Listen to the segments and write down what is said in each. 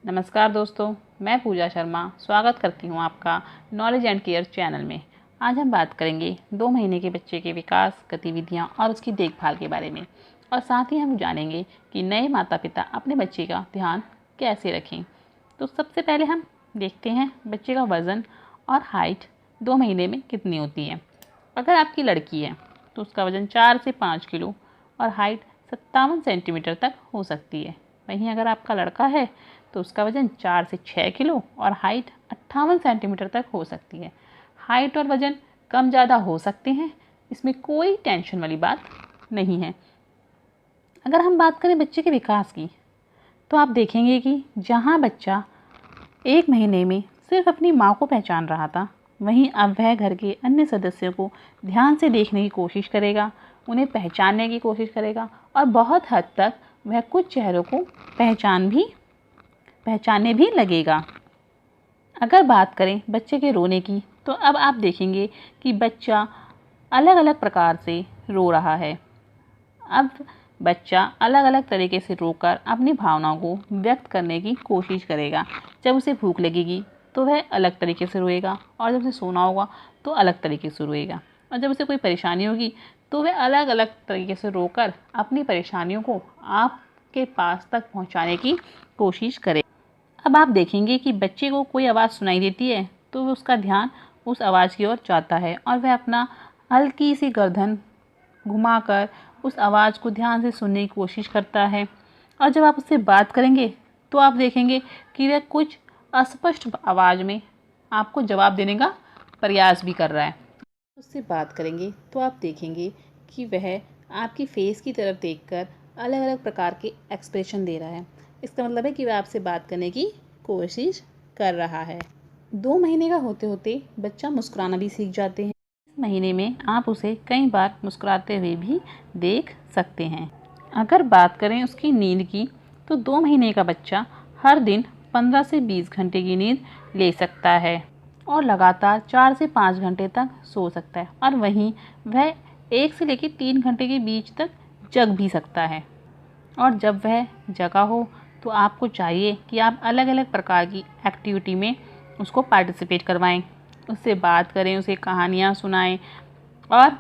नमस्कार दोस्तों, मैं पूजा शर्मा स्वागत करती हूँ आपका नॉलेज एंड केयर चैनल में। आज हम बात करेंगे 2 महीने के बच्चे के विकास, गतिविधियाँ और उसकी देखभाल के बारे में। और साथ ही हम जानेंगे कि नए माता पिता अपने बच्चे का ध्यान कैसे रखें। तो सबसे पहले हम देखते हैं बच्चे का वज़न और हाइट 2 महीने में कितनी होती है। अगर आपकी लड़की है तो उसका वज़न 4 से 5 किलो और हाइट 57 सेंटीमीटर तक हो सकती है। वहीं अगर आपका लड़का है तो उसका वज़न 4 से 6 किलो और हाइट 58 सेंटीमीटर तक हो सकती है। हाइट और वज़न कम ज़्यादा हो सकते हैं, इसमें कोई टेंशन वाली बात नहीं है। अगर हम बात करें बच्चे के विकास की, तो आप देखेंगे कि जहाँ बच्चा 1 महीने में सिर्फ अपनी माँ को पहचान रहा था, वहीं अब वह घर के अन्य सदस्यों को ध्यान से देखने की कोशिश करेगा, उन्हें पहचानने की कोशिश करेगा और बहुत हद तक वह कुछ चेहरों को पहचानने भी लगेगा। अगर बात करें बच्चे के रोने की, तो अब आप देखेंगे कि बच्चा अलग अलग प्रकार से रो रहा है। अब बच्चा अलग अलग तरीके से रोकर अपनी भावनाओं को व्यक्त करने की कोशिश करेगा। जब उसे भूख लगेगी तो वह अलग तरीके से रोएगा, और जब उसे सोना होगा तो अलग तरीके से रोएगा, और जब उसे कोई परेशानी होगी तो वह अलग अलग तरीके से रोकर अपनी परेशानियों को आपके पास तक पहुंचाने की कोशिश करेगा। अब आप देखेंगे कि बच्चे को कोई आवाज़ सुनाई देती है तो उसका ध्यान उस आवाज़ की ओर जाता है और वह अपना हल्की सी गर्दन घुमाकर उस आवाज़ को ध्यान से सुनने की कोशिश करता है। और जब आप उससे बात करेंगे तो आप देखेंगे कि वह कुछ अस्पष्ट आवाज़ में आपको जवाब देने का प्रयास भी कर रहा है। उससे बात करेंगे तो आप देखेंगे कि वह आपकी फेस की तरफ देखकर अलग अलग प्रकार के एक्सप्रेशन दे रहा है। इसका मतलब है कि वह आपसे बात करने की कोशिश कर रहा है। 2 महीने का होते होते बच्चा मुस्कुराना भी सीख जाते हैं। इस महीने में आप उसे कई बार मुस्कुराते हुए भी देख सकते हैं। अगर बात करें उसकी नींद की, तो 2 महीने का बच्चा हर दिन 15 से 20 घंटे की नींद ले सकता है और लगातार 4 से 5 घंटे तक सो सकता है, और वहीं वह 1 से लेकर 3 घंटे के बीच तक जग भी सकता है। और जब वह जगा हो तो आपको चाहिए कि आप अलग अलग प्रकार की एक्टिविटी में उसको पार्टिसिपेट करवाएं, उससे बात करें, उसे कहानियाँ सुनाएं और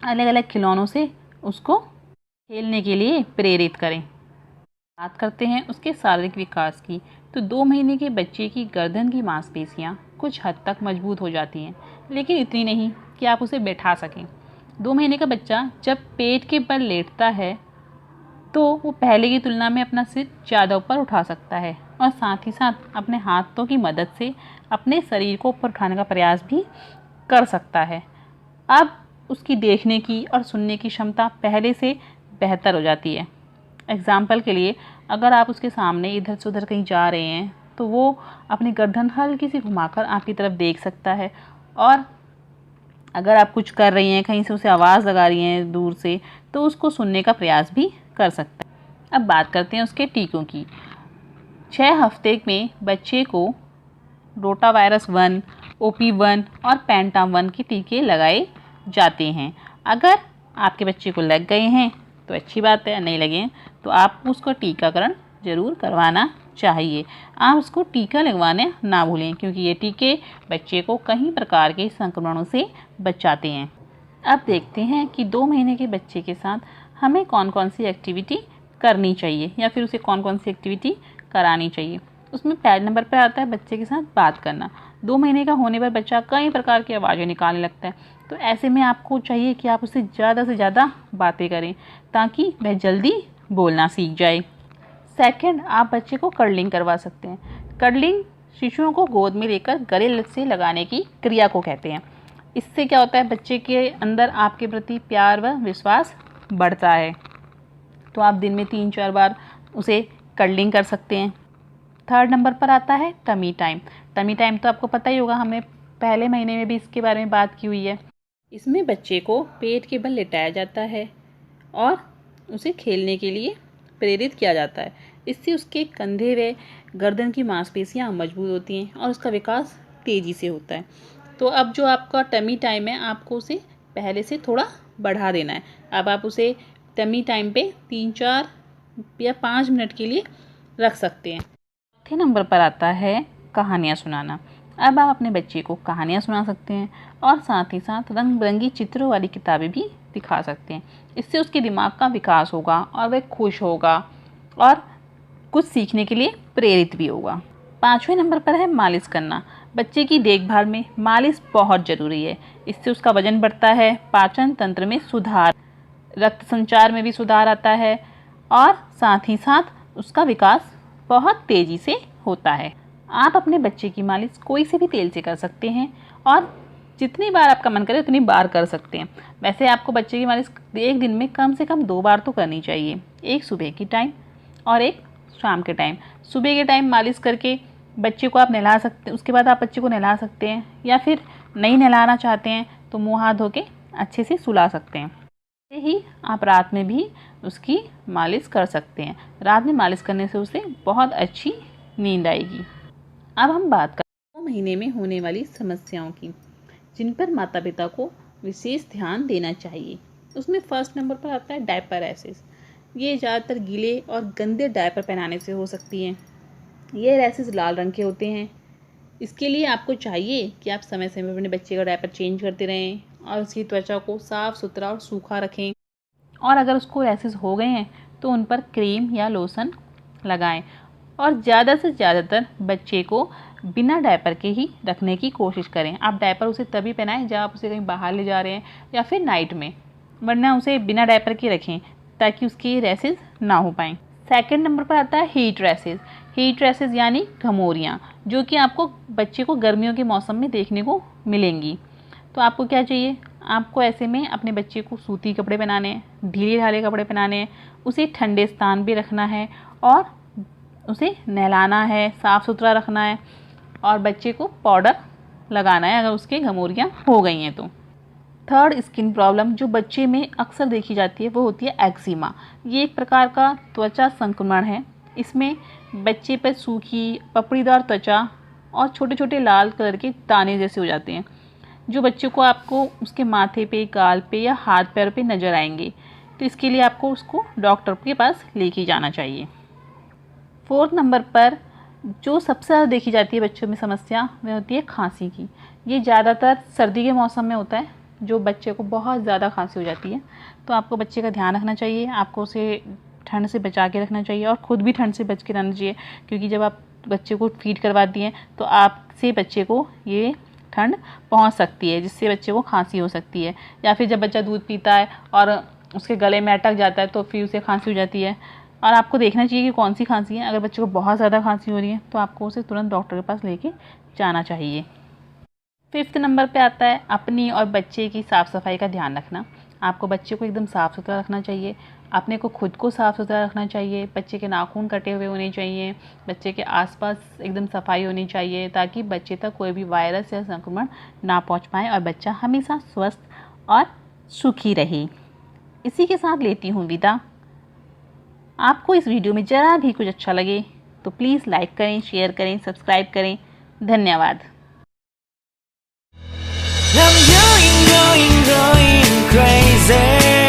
अलग अलग खिलौनों से उसको खेलने के लिए प्रेरित करें। बात करते हैं उसके शारीरिक विकास की, तो 2 महीने के बच्चे की गर्दन की मांसपेशियां कुछ हद तक मजबूत हो जाती हैं, लेकिन इतनी नहीं कि आप उसे बैठा सकें। 2 महीने का बच्चा जब पेट के बल लेटता है तो वो पहले की तुलना में अपना सिर ज़्यादा ऊपर उठा सकता है और साथ ही साथ अपने हाथों की मदद से अपने शरीर को ऊपर उठाने का प्रयास भी कर सकता है। अब उसकी देखने की और सुनने की क्षमता पहले से बेहतर हो जाती है। एग्जाम्पल के लिए, अगर आप उसके सामने इधर से उधर कहीं जा रहे हैं तो वो अपनी गर्दन हल्की सी घुमाकर आपकी तरफ देख सकता है, और अगर आप कुछ कर रही हैं, कहीं से उसे आवाज़ लगा रही हैं दूर से, तो उसको सुनने का प्रयास भी कर सकता है। अब बात करते हैं उसके टीकों की। 6 हफ्ते में बच्चे को रोटावायरस 1, OP1 और पेंटाम 1 के टीके लगाए जाते हैं। अगर आपके बच्चे को लग गए हैं तो अच्छी बात है, नहीं लगे हैं तो आप उसको टीकाकरण ज़रूर करवाना चाहिए। आप उसको टीका लगवाने ना भूलें, क्योंकि ये टीके बच्चे को कई प्रकार के संक्रमणों से बचाते हैं। अब देखते हैं कि 2 महीने के बच्चे के साथ हमें कौन कौन सी एक्टिविटी करनी चाहिए या फिर उसे कौन कौन सी एक्टिविटी करानी चाहिए। उसमें पहले नंबर पर आता है बच्चे के साथ बात करना। 2 महीने का होने पर बच्चा कई प्रकार की आवाज़ें निकालने लगता है, तो ऐसे में आपको चाहिए कि आप उससे ज़्यादा से ज़्यादा बातें करें ताकि वह जल्दी बोलना सीख जाए। सेकंड, आप बच्चे को कर्लिंग करवा सकते हैं। कर्लिंग शिशुओं को गोद में लेकर गले से लगाने की क्रिया को कहते हैं। इससे क्या होता है, बच्चे के अंदर आपके प्रति प्यार व विश्वास बढ़ता है। तो आप दिन में 3-4 बार उसे कर्लिंग कर सकते हैं। थर्ड नंबर पर आता है टमी टाइम। टमी टाइम तो आपको पता ही होगा, हमने पहले महीने में भी इसके बारे में बात की हुई है। इसमें बच्चे को पेट के बल लेटाया जाता है और उसे खेलने के लिए प्रेरित किया जाता है। इससे उसके कंधे व गर्दन की मांसपेशियां मजबूत होती हैं और उसका विकास तेज़ी से होता है। तो अब जो आपका टमी टाइम है, आपको उसे पहले से थोड़ा बढ़ा देना है। अब आप उसे टमी टाइम पे 3-4 या 5 मिनट के लिए रख सकते हैं। चौथे नंबर पर आता है कहानियाँ सुनाना। अब आप अपने बच्चे को कहानियाँ सुना सकते हैं और साथ ही साथ रंग बिरंगी चित्रों वाली किताबें भी दिखा सकते हैं। इससे उसके दिमाग का विकास होगा और वह खुश होगा और कुछ सीखने के लिए प्रेरित भी होगा। 5वें नंबर पर है मालिश करना। बच्चे की देखभाल में मालिश बहुत ज़रूरी है। इससे उसका वजन बढ़ता है, पाचन तंत्र में सुधार, रक्त संचार में भी सुधार आता है और साथ ही साथ उसका विकास बहुत तेज़ी से होता है। आप अपने बच्चे की मालिश कोई से भी तेल से कर सकते हैं और जितनी बार आपका मन करे उतनी बार कर सकते हैं। वैसे आपको बच्चे की मालिश एक दिन में कम से कम 2 बार तो करनी चाहिए, एक सुबह की टाइम और एक शाम के टाइम। सुबह के टाइम मालिश करके बच्चे को आप नहला सकते हैं, उसके बाद आप बच्चे को नहला सकते हैं, या फिर नहीं नहलाना चाहते हैं तो मुँह हाथ धो के अच्छे से सुला सकते हैं। ऐसे ही आप रात में भी उसकी मालिश कर सकते हैं। रात में मालिश करने से उसे बहुत अच्छी नींद आएगी। अब हम बात करें 2 महीने में होने वाली समस्याओं की, जिन पर माता पिता को विशेष ध्यान देना चाहिए। उसमें फर्स्ट नंबर पर आता है डायपर रैशेस। ये ज़्यादातर गीले और गंदे डायपर पहनाने से हो सकती हैं। ये रैशेस लाल रंग के होते हैं। इसके लिए आपको चाहिए कि आप समय समय पर अपने बच्चे का डायपर चेंज करते रहें और उसकी त्वचा को साफ़ सुथरा और सूखा रखें। और अगर उसको रैशेस हो गए हैं तो उन पर क्रीम या लोशन लगाएं और ज़्यादा से ज़्यादातर बच्चे को बिना डायपर के ही रखने की कोशिश करें। आप डायपर उसे तभी पहनाएं जब आप उसे कहीं बाहर ले जा रहे हैं या फिर नाइट में, वरना उसे बिना डायपर के रखें ताकि उसकी रैशेस ना हो पाएँ। सेकंड नंबर पर आता है हीट रैशेस। हीट रैशेस यानी घमौरियाँ, जो कि आपको बच्चे को गर्मियों के मौसम में देखने को मिलेंगी। तो आपको क्या चाहिए, आपको ऐसे में अपने बच्चे को सूती कपड़े पहनाने हैं, ढीले ढाले कपड़े पहनाने हैं, उसे ठंडे स्थान भी रखना है और उसे नहलाना है, साफ़ सुथरा रखना है और बच्चे को पाउडर लगाना है अगर उसके घमौरियाँ हो गई हैं तो। थर्ड स्किन प्रॉब्लम जो बच्चे में अक्सर देखी जाती है वो होती है एक्जिमा। ये एक प्रकार का त्वचा संक्रमण है। इसमें बच्चे पर सूखी पपड़ीदार त्वचा और छोटे छोटे लाल कलर के दाने जैसे हो जाते हैं, जो बच्चे को आपको उसके माथे पे, गाल पे या हाथ पैर पे नज़र आएंगे। तो इसके लिए आपको उसको डॉक्टर के पास लेके जाना चाहिए। फोर्थ नंबर पर जो सबसे ज़्यादा देखी जाती है बच्चों में समस्या, वह होती है खांसी की। ये ज़्यादातर सर्दी के मौसम में होता है, जो बच्चे को बहुत ज़्यादा खांसी हो जाती है। तो आपको बच्चे का ध्यान रखना चाहिए, आपको उसे ठंड से बचा के रखना चाहिए और ख़ुद भी ठंड से बच के रहना चाहिए, क्योंकि जब आप बच्चे को फीड करवाती हैं तो आपसे बच्चे को ये ठंड पहुंच सकती है, जिससे बच्चे को खांसी हो सकती है। या फिर जब बच्चा दूध पीता है और उसके गले में अटक जाता है तो फिर उसे खांसी हो जाती है। और आपको देखना चाहिए कि कौन सी खांसी है। अगर बच्चे को बहुत ज़्यादा खांसी हो रही है तो आपको उसे तुरंत डॉक्टर के पास लेके जाना चाहिए। 5th नंबर पे आता है अपनी और बच्चे की साफ़ सफाई का ध्यान रखना। आपको बच्चे को एकदम साफ़ सुथरा रखना चाहिए, अपने को खुद को साफ़ सुथरा रखना चाहिए। बच्चे के नाखून कटे हुए होने चाहिए, बच्चे के आसपास एकदम सफाई होनी चाहिए, ताकि बच्चे तक कोई भी वायरस या संक्रमण ना पहुंच पाए और बच्चा हमेशा स्वस्थ और सुखी रहे। इसी के साथ लेती हूँ विदा। आपको इस वीडियो में ज़रा भी कुछ अच्छा लगे तो प्लीज़ लाइक करें, शेयर करें, सब्सक्राइब करें। धन्यवाद। I'm going crazy.